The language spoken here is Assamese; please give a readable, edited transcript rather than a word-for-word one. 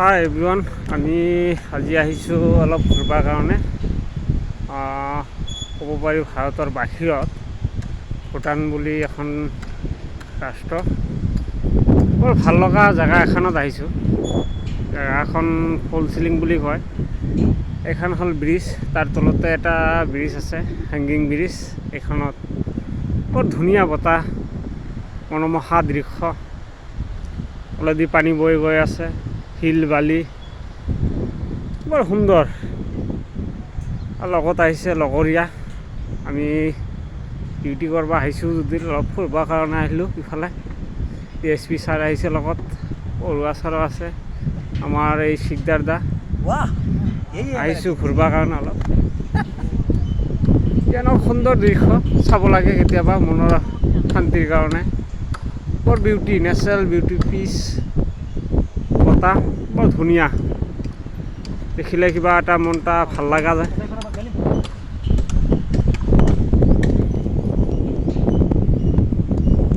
হাই এভৰিৱান, আমি আজি আহিছোঁ অলপ ঘূৰিবৰ কাৰণে। ক'ব পাৰি ভাৰতৰ বাহিৰত ভূটান বুলি এখন ৰাষ্ট্ৰ। বৰ ভাল লগা জেগা এখনত আহিছোঁ। জেগাখন ফল চিলিং বুলি কয়। এইখন হ'ল ব্ৰিজ, তাৰ তলতে এটা ব্ৰিজ আছে, হেংগিং ব্ৰিজ। এইখনত বৰ ধুনীয়া বতাহ, মনোমোহা দৃশ্য, তলেদি পানী বৈ গৈ আছে, শিল বালি, বৰ সুন্দৰ। লগত আহিছে লগৰীয়া। আমি ডিউটি কৰিব আহিছোঁ যদি অলপ ফুৰিবৰ কাৰণে আহিলোঁ। ইফালে PSP ছাৰ আহিছে, লগত পঢ়ুৱা ছাৰো আছে, আমাৰ এই শিকদাৰ দা। আহিছোঁ ঘূৰিবৰ কাৰণে অলপ। এনেও সুন্দৰ দৃশ্য চাব লাগে কেতিয়াবা মনৰ শান্তিৰ কাৰণে। বৰ বিউটি, নেচাৰেল বিউটি, পিচ, বতাহ বৰ ধুনীয়া। দেখিলে কিবা এটা মনটা ভাল লগা যায়।